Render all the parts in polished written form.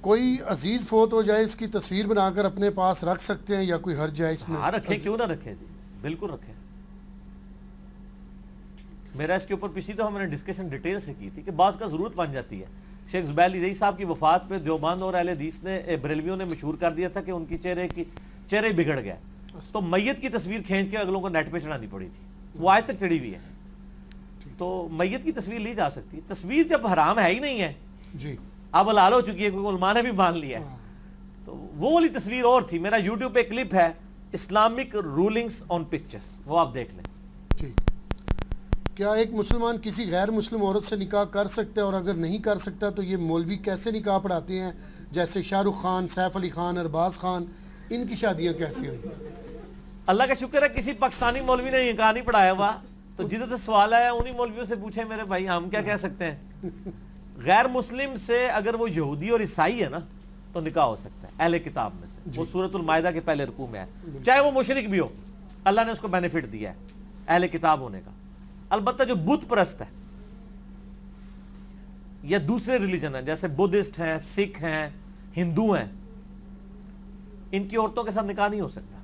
کوئی عزیز فوت ہو جائے اس کی تصویر بنا کر اپنے پاس رکھ سکتے ہیں یا کوئی حرج ہے اس میں؟ ہاں رکھیں، کیوں نہ رکھیں جی، بالکل رکھیں. میرا اس کے اوپر پچھلی تو ہم نے ڈسکشن ڈیٹیل سے کی تھی کہ بعض کا ضرورت بن جاتی ہے. شیخ زبیر علی صاحب کی وفات پہ دیوبند اور اہل حدیث نے بریلویوں نے مشہور کر دیا تھا کہ ان کی چہرے بگڑ گیا، تو میت کی تصویر کھینچ کے اگلوں کو نیٹ پہ چڑھانی پڑی تھی. وہ آج تک چڑھی ہوئی ہے. تو میت کی تصویر لی جا سکتی ہے. تصویر جب حرام ہے ہی نہیں ہے جی، اب حلال ہو چکی ہے کیونکہ علماء نے بھی مان لیا ہے. تو وہ والی تصویر اور تھی. میرا یوٹیوب پہ کلپ ہے اسلامک رولنگز آن پکچرز، وہ آپ دیکھ لیں. ٹھیک. کیا ایک مسلمان کسی غیر مسلم عورت سے نکاح کر سکتا ہے، اور اگر نہیں کر سکتا تو یہ مولوی کیسے نکاح پڑھاتے ہیں؟ جیسے شاہ رخ خان، سیف علی خان، ارباز خان، ان کی شادیاں کیسی ہوئی؟ اللہ کا شکر ہے کسی پاکستانی مولوی نے نکاح نہیں پڑھایا ہوا. تو جدھر سے سوال آیا انہی مولویوں سے پوچھیں میرے بھائی، ہم کیا کہہ سکتے ہیں. غیر مسلم سے اگر وہ یہودی اور عیسائی ہے نا تو نکاح ہو سکتا ہے اہل کتاب میں سے. وہ سورۃ المائدہ کے پہلے رکوع میں ہے. چاہے وہ مشرک بھی ہو، اللہ نے اس کو بینیفٹ دیا ہے اہل کتاب ہونے کا. البتہ جو بت پرست ہے یا دوسرے ریلیجن ہیں جیسے بدھسٹ ہیں، سکھ ہیں، ہندو ہیں، ان کی عورتوں کے ساتھ نکاح نہیں ہو سکتا.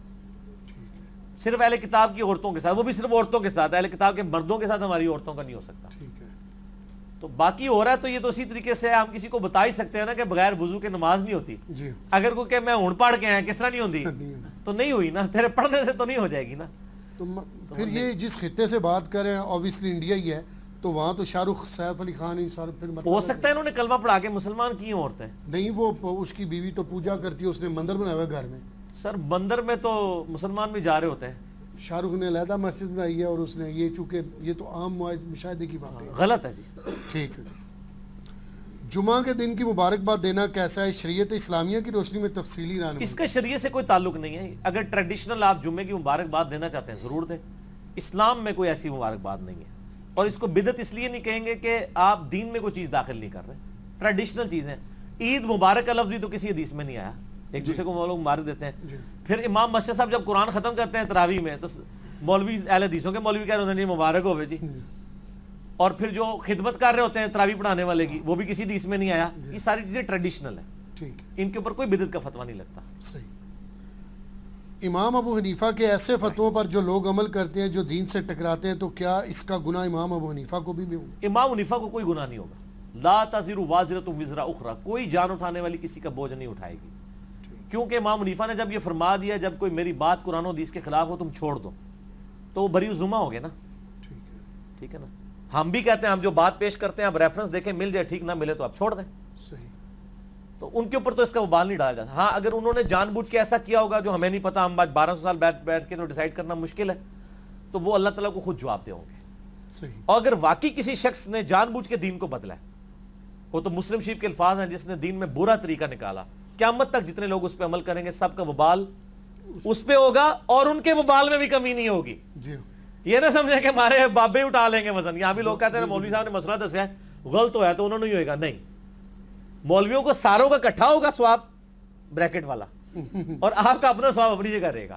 صرف اہل کتاب کی عورتوں کے ساتھ، وہ بھی صرف عورتوں کے ساتھ. اہل کتاب کے مردوں کے ساتھ ہماری عورتوں کا نہیں ہو سکتا. تو باقی ہو رہا ہے تو یہ تو اسی طریقے سے ہم کسی کو بتا ہی سکتے ہیں نا کہ بغیر وضو کے نماز نہیں ہوتی. اگر کوئی کہ میں ہون پڑھ کے ہیں کس طرح نہیں ہوتی، تو نہیں ہوئی نا، تیرے پڑھنے سے تو نہیں ہو جائے گی نا. تو پھر یہ جس خطے سے بات کریں اوبیسلی انڈیا ہی ہے، تو وہاں تو شاہ رخ، سیف علی خان، ہو سکتا ہے انہوں نے کلمہ پڑھا کے مسلمان کی عورتیں. نہیں، وہ اس کی بیوی تو پوجا کرتی ہے، اس نے مندر بنایا ہوا گھر میں. سر مندر میں تو مسلمان بھی جا رہے ہوتے ہیں. شاہ رخ نے علیحدہ مسجد بنائی ہے، اور اس نے یہ، چونکہ یہ تو عام مشاہدے کی بات ہے. غلط ہے جی. ٹھیک ہے. جمعہ کے دن کی مبارکباد دینا کیسا ہے؟ شریعت اسلامیہ کی روشنی میں تفصیلی رہنمائی. اس کا شریعت سے کوئی تعلق نہیں ہے. اگر ٹریڈیشنل آپ جمعے کی مبارکباد دینا چاہتے ہیں ضرور دیں. اسلام میں کوئی ایسی مبارکباد نہیں ہے. اور اس کو بدعت اس لیے نہیں کہیں گے کہ آپ دین میں کوئی چیز داخل نہیں کر رہے. ٹریڈیشنل چیزیں. عید مبارک کا لفظ بھی تو کسی حدیث میں نہیں آیا. ایک دوسرے کو وہ لوگ مبارک دیتے ہیں. پھر امام مسجد صاحب جب قرآن ختم کرتے ہیں تراویح میں تو مولوی اہل حدیثوں کے مولوی کہہ رہے ہوتے ہیں جی مبارک ہوئے جی. اور پھر جو خدمت کر رہے ہوتے ہیں تراویح پڑھانے والے کی، وہ بھی کسی حدیث میں نہیں آیا. یہ ساری چیزیں ٹریڈیشنل ہیں، ان کے اوپر کوئی بدعت کا فتویٰ نہیں لگتا. صحیح. امام ابو حنیفہ کے ایسے فتووں پر جو لوگ عمل کرتے ہیں جو دین سے ٹکراتے ہیں، تو کیا اس کا گناہ امام ابو حنیفہ کو بھی ہوگا؟ امام حنیفہ کو کوئی گناہ نہیں ہوگا. لا تزر وازرۃ وزر اخری، کوئی جان اٹھانے والی کسی کا بوجھ نہیں اٹھائے گی. کیونکہ امام حنیفہ نے جب یہ فرما دیا جب کوئی میری بات قرآن و حدیث کے خلاف ہو تم چھوڑ دو، تو وہ بری الذمہ ہو گئے نا. ٹھیک ہے نا. ہم بھی کہتے ہیں ہم جو بات پیش کرتے ہیں آپ ریفرنس دیکھیں، مل جائے ٹھیک، نہ ملے تو آپ چھوڑ دیں. صحیح. تو ان کے اوپر تو اس کا وبال نہیں ڈالا جاتا. ہاں اگر انہوں نے جان بوجھ کے ایسا کیا ہوگا جو ہمیں نہیں پتا، ہم 1200 سال بیٹھ کے تو ڈیسائیڈ کرنا مشکل ہے، تو وہ اللہ تعالیٰ کو خود جواب دے ہوں گے. صحیح. اور اگر واقعی کسی شخص نے جان بوجھ کے دین کو بدلا ہے، وہ تو مسلم شریف کے الفاظ ہیں، جس نے دین میں برا طریقہ نکالا، قیامت تک جتنے لوگ اس پہ عمل کریں گے سب کا وبال اس پہ ہوگا، اور ان کے وبال میں بھی کمی نہیں ہوگی. جی. یہ نہ سمجھے کہ ہمارے بابے اٹھا لیں گے وزن. یہاں بھی لوگ کہتے ہیں مولوی صاحب نے مسئلہ دسیا ہے غلط ہوا ہے تو انہوں نے ہوئے گا. نہیں، مولویوں کو ساروں کا اکٹھا ہوگا ثواب بریکٹ والا، اور آپ کا اپنا ثواب اپنی جگہ رہے گا.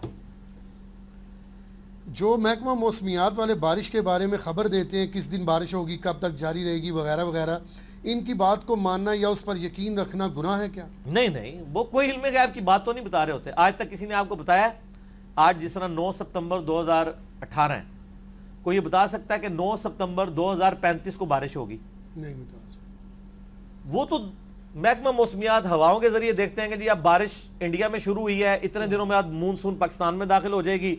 جو محکمہ موسمیات والے بارش کے بارے میں خبر دیتے ہیں، کس دن بارش ہوگی، کب تک جاری رہے گی، وغیرہ وغیرہ، ان کی بات کو ماننا یا اس پر یقین رکھنا گناہ ہے کیا؟ نہیں، وہ کوئی علم غیب کی بات تو نہیں بتا رہے ہوتے. آج تک کسی نے آپ کو بتایا؟ آج جس طرح 9 ستمبر 2018 ہے، کوئی یہ بتا سکتا ہے کہ 9 ستمبر 2035 کو بارش ہوگی؟ نہیں بتا سکتا. وہ تو محکمہ موسمیات ہواؤں کے ذریعے دیکھتے ہیں کہ جی اب بارش انڈیا میں شروع ہوئی ہے، اتنے دنوں میں اب مونسون پاکستان میں داخل ہو جائے گی،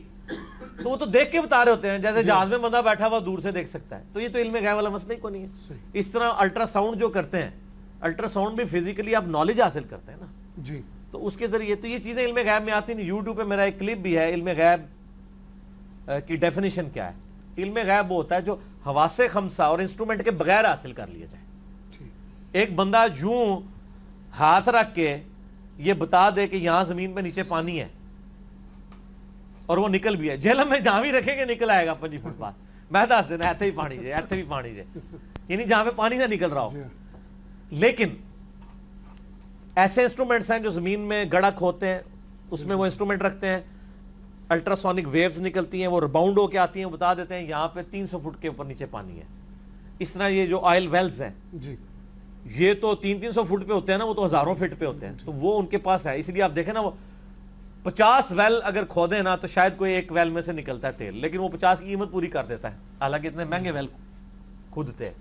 تو وہ تو دیکھ کے بتا رہے ہوتے ہیں، جیسے جہاز میں بندہ بیٹھا ہوا دور سے دیکھ سکتا ہے. تو یہ تو علم غیب والا مسئلہ ہی کو نہیں ہے. اس طرح الٹرا ساؤنڈ جو کرتے ہیں، الٹرا ساؤنڈ بھی فزیکلی آپ نالج حاصل کرتے ہیں نا جی، تو اس کے ذریعے تو یہ چیزیں علم غیب میں آتی نہیں. یوٹیوب پہ میرا ایک کلپ بھی ہے علم غیب کی ڈیفینیشن کیا ہے. علم غیب وہ ہوتا ہے جو حواس خمسہ اور انسٹرومنٹ کے بغیر حاصل کر لیا جائے. ایک بندہ یوں ہاتھ رکھ کے یہ بتا دے کہ یہاں زمین پہ نیچے پانی ہے اور وہ نکل بھی ہے، جہلم میں جہاں بھی رکھیں گے نکل آئے گا 5 فٹ بعد. میں دس دینا ایتھے بھی پانی جائے، ایتھے بھی پانی جائے، یعنی جہاں پہ پانی نہ نکل رہا ہو. لیکن ایسے انسٹرومنٹس ہیں جو زمین میں گڑھک ہوتے ہیں، اس میں وہ انسٹرومنٹ رکھتے ہیں، الٹراسونک ویوز نکلتی ہیں، وہ ریباؤنڈ ہو کے آتی ہیں، بتا دیتے ہیں یہاں پہ 300 فٹ کے اوپر نیچے پانی ہے. اس طرح یہ جو آئل ویلز ہیں، یہ تو 300 فٹ پہ ہوتے ہیں نا, وہ تو ہزاروں فٹ پہ ہوتے ہیں, تو وہ ان کے پاس ہے. اس لیے آپ دیکھیں نا, وہ 50 ویل اگر کھودیں نا تو شاید کوئی ایک ویل میں سے نکلتا ہے تیل, لیکن وہ 50 کی قیمت پوری کر دیتا ہے, حالانکہ اتنے مہنگے ویل کھودتے ہیں.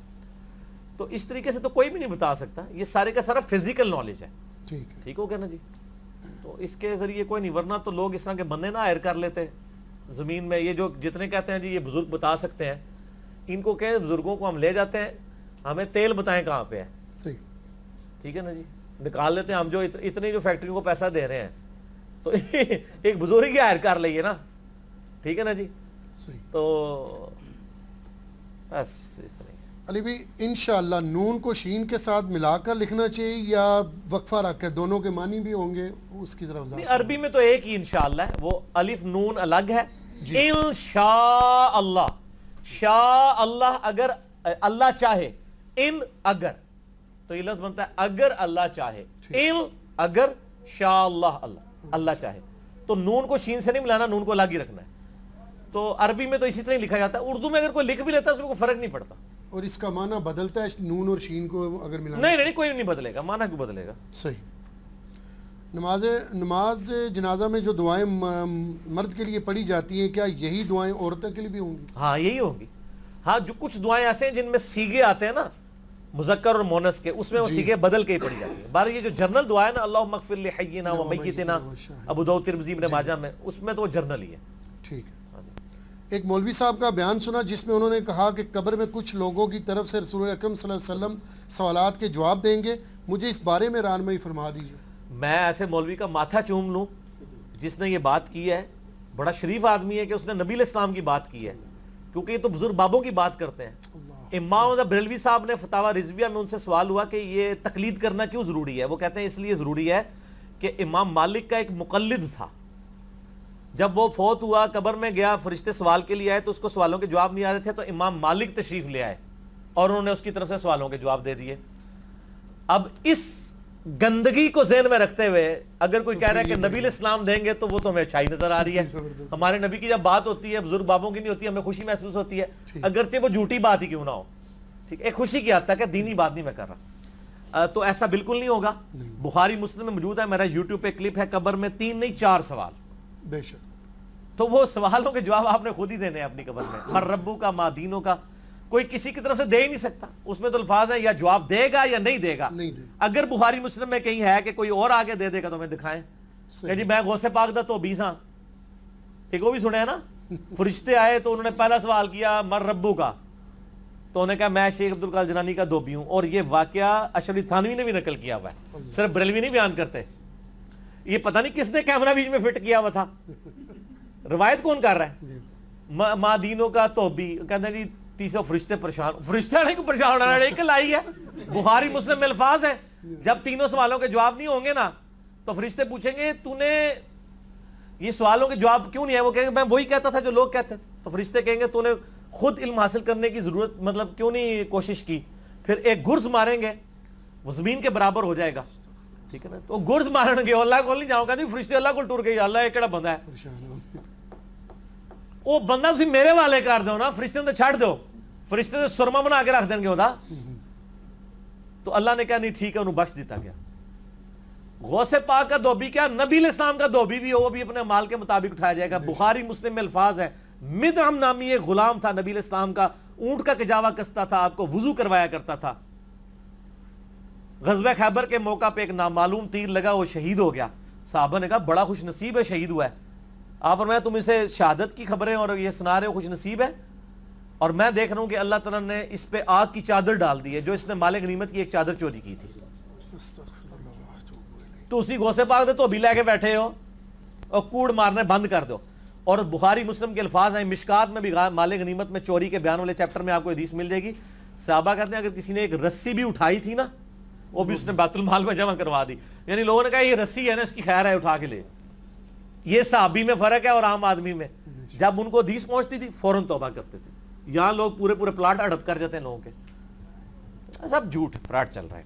تو اس طریقے سے تو کوئی بھی نہیں بتا سکتا, یہ سارے کا سارا فزیکل نالج ہے. ٹھیک ہو گیا نا جی. تو اس کے ذریعے کوئی نہیں, ورنہ تو لوگ اس طرح کے بندے نہ ہائر کر لیتے زمین میں. یہ جو جتنے کہتے ہیں جی یہ بزرگ بتا سکتے ہیں, ان کو کہیں بزرگوں کو ہم لے جاتے ہیں, ہمیں تیل بتائیں کہاں پہ ہے. ٹھیک ہے نا جی, نکال لیتے ہیں ہم جو اتنی جو فیکٹریوں کو پیسہ دے رہے ہیں, تو ایک بزرگ ہی ہائر کر لئیے نا. ٹھیک ہے نا جی. تو بس اس طرح. علی بھی انشاءاللہ نون کو شین کے ساتھ ملا کر لکھنا چاہیے یا وقفہ رکھ کے, دونوں کے معنی بھی ہوں گے اس کی طرف؟ عربی میں تو ایک ہی انشاءاللہ ہے, وہ الف نون الگ ہے. انشاءاللہ, شاء اللہ اگر اللہ چاہے, ان اگر, تو یہ لفظ بنتا ہے اگر اللہ چاہے, ان اگر شاء اللہ اللہ چاہے. تو نون کو شین سے نہیں ملانا, نون کو الگ ہی رکھنا ہے. تو عربی میں تو اسی طرح لکھا جاتا ہے. اردو میں اگر کوئی لکھ بھی لیتا ہے اس میں کوئی فرق نہیں پڑتا. اور اس کا معنی بدلتا ہے نون اور شین کو اگر ملانا؟ نہیں کوئی نہیں بدلے گا, معنی کیوں بدلے گا. صحیح. نماز جنازہ میں جو دعائیں مرد کے لیے پڑھی جاتی ہیں, کیا یہی دعائیں عورتوں کے لیے بھی ہوں گی؟ ہاں یہی ہوں گی. ہاں جو کچھ دعائیں ایسے ہیں جن میں سیغے آتے ہیں نا مذکر اور مونس کے, اس میں وہ سیغے بدل کے ہی پڑھی جاتی ہیں. بار یہ جو جرنل دعا ہے نا, اللہم اغفر لحینا و میتنا, ابو داؤد ترمذی ابن ماجہ میں, اس میں تو وہ جرنل ہی ہے. ٹھیک ہے. ایک مولوی صاحب کا بیان سنا جس میں انہوں نے کہا کہ قبر میں کچھ لوگوں کی طرف سے رسول اکرم صلی اللہ علیہ وسلم سوالات کے جواب دیں گے, مجھے اس بارے میں رہنمائی فرما دیجیے. میں ایسے مولوی کا ماتھا چوم لوں جس نے یہ بات کی ہے. بڑا شریف آدمی ہے کہ اس نے نبی علیہ السلام کی بات کی ہے, کیونکہ یہ تو بزرگ بابوں کی بات کرتے ہیں. امام بریلوی صاحب نے فتاوی رضویہ میں ان سے سوال ہوا کہ یہ تقلید کرنا کیوں ضروری ہے. وہ کہتے ہیں اس لیے ضروری ہے کہ امام مالک کا ایک مقلد تھا, جب وہ فوت ہوا قبر میں گیا, فرشتے سوال کے لیے آئے تو اس کو سوالوں کے جواب نہیں آ رہے تھے, تو امام مالک تشریف لے آئے اور انہوں نے اس کی طرف سے سوالوں کے جواب دے دیے. اب اس گندگی کو ذہن میں رکھتے ہوئے اگر کوئی کہہ رہا ہے کہ نبی علیہ السلام دیں گے, تو وہ تو ہمیں اچھائی نظر آ رہی ہے. ہمارے نبی کی جب بات ہوتی ہے, بزرگ بابوں کی نہیں ہوتی, ہمیں خوشی محسوس ہوتی ہے, اگرچہ وہ جھوٹی بات ہی کیوں نہ ہو. ٹھیک, ایک خوشی کی حد تک ہے, دینی بات نہیں میں کر رہا. تو ایسا بالکل نہیں ہوگا. بخاری مسلم میں موجود ہے, میرا یوٹیوب پہ کلپ ہے, قبر میں 3 نہیں 4 سوال. بے شک. تو وہ سوالوں کے جواب آپ نے خود ہی دینے ہیں اپنی قبر میں. مر ربو کا, ما دینوں کا, کوئی کسی کی طرف سے دے ہی نہیں سکتا. اس میں تو الفاظ ہیں یا جواب دے گا یا نہیں دے گا. اگر بخاری مسلم میں کہیں ہے کہ کوئی اور آگے دے دے گا تو ہمیں دکھائیں کہ جی میں غوث پاک دا تو 20 ہاں. ٹھیک, وہ بھی سنے ہیں نا, فرشتے آئے تو انہوں نے پہلا سوال کیا مر ربو کا, تو انہوں نے کہا میں شیخ عبدالقادر جیلانی کا دھوبی ہوں. اور یہ واقعہ اشرف تھانوی نے بھی نقل کیا ہوا ہے, صرف بریلوی نہیں بیان کرتے. یہ پتہ نہیں کس نے کیمرہ بیچ میں فٹ کیا ہوا تھا, روایت کون کر رہا ہے. ما دینوں کا توبی کہتے ہیں جی 300 فرشتے پریشان. فرشتے نہیں کو پریشان ہونا ایک لائی ہے. بخاری مسلم میں الفاظ ہیں, جب تینوں سوالوں کے جواب نہیں ہوں گے نا تو فرشتے پوچھیں گے تو نے یہ سوالوں کے جواب کیوں نہیں ہے. وہ کہیں گے میں وہی کہتا تھا جو لوگ کہتے تھے. تو فرشتے کہیں گے تو نے خود علم حاصل کرنے کی ضرورت مطلب کیوں نہیں کوشش کی. پھر ایک گرز ماریں گے, وہ زمین کے برابر ہو جائے گا. ٹھیک ہے نا, تو گرز مارن گے, اللہ کو نہیں جاؤں گا, فرشتے اللہ کو ٹور گئی, اللہ ایک کیڑا بندہ ہے. وہ بندہ تسی میرے والے کر دو نا, فرشتے تو چھڑ دو, فرشتے تو سرما بنا کے رکھ دیں گے ہوتا. تو اللہ نے کہا نہیں ٹھیک ہے, انہوں بخش دیتا گیا. غوث پاک کا دھوبی کیا, نبی علیہ السلام کا دھوبی بھی ہو, وہ بھی اپنے مال کے مطابق اٹھایا جائے گا. بخاری مسلم میں الفاظ ہے, مدعم نامی ایک غلام تھا نبی علیہ السلام کا, اونٹ کا کجاوا کستا تھا, آپ کو وضو کروایا کرتا تھا. غزوہ خیبر کے موقع پہ ایک نامعلوم تیر لگا, وہ شہید ہو گیا. صحابہ نے کہا بڑا خوش نصیب ہے, شہید ہوا ہے. آپ فرمایا تم اسے شہادت کی خبریں اور یہ سنا رہے ہو, خوش نصیب ہے. اور میں دیکھ رہا ہوں کہ اللہ تعالیٰ نے اس پہ آگ کی چادر ڈال دی ہے, جو اس نے مال غنیمت کی ایک چادر چوری کی تھی. تو اسی غوث پاک دے تو بھی لے کے بیٹھے ہو اور کوڑ مارنے بند کر دو. اور بخاری مسلم کے الفاظ ہیں, مشکات میں بھی مال غنیمت میں چوری کے بیان والے چیپٹر میں آپ کو حدیث مل جائے گی. صحابہ کہتے ہیں اگر کسی نے ایک رسی بھی اٹھائی تھی نا, وہ بھی اس نے بیت المال میں جمع کروا دی. یعنی لوگوں نے کہا یہ رسی ہے نا, اس کی خیر ہے, اٹھا کے لے. یہ صحابی میں فرق ہے اور عام آدمی میں. جب ان کو حدیث پہنچتی تھی فوراً توبہ کرتے تھے. یہاں لوگ پورے پلاٹ اڑپ کر جاتے ہیں لوگوں کے. سب جھوٹ فراڈ چل رہا ہے.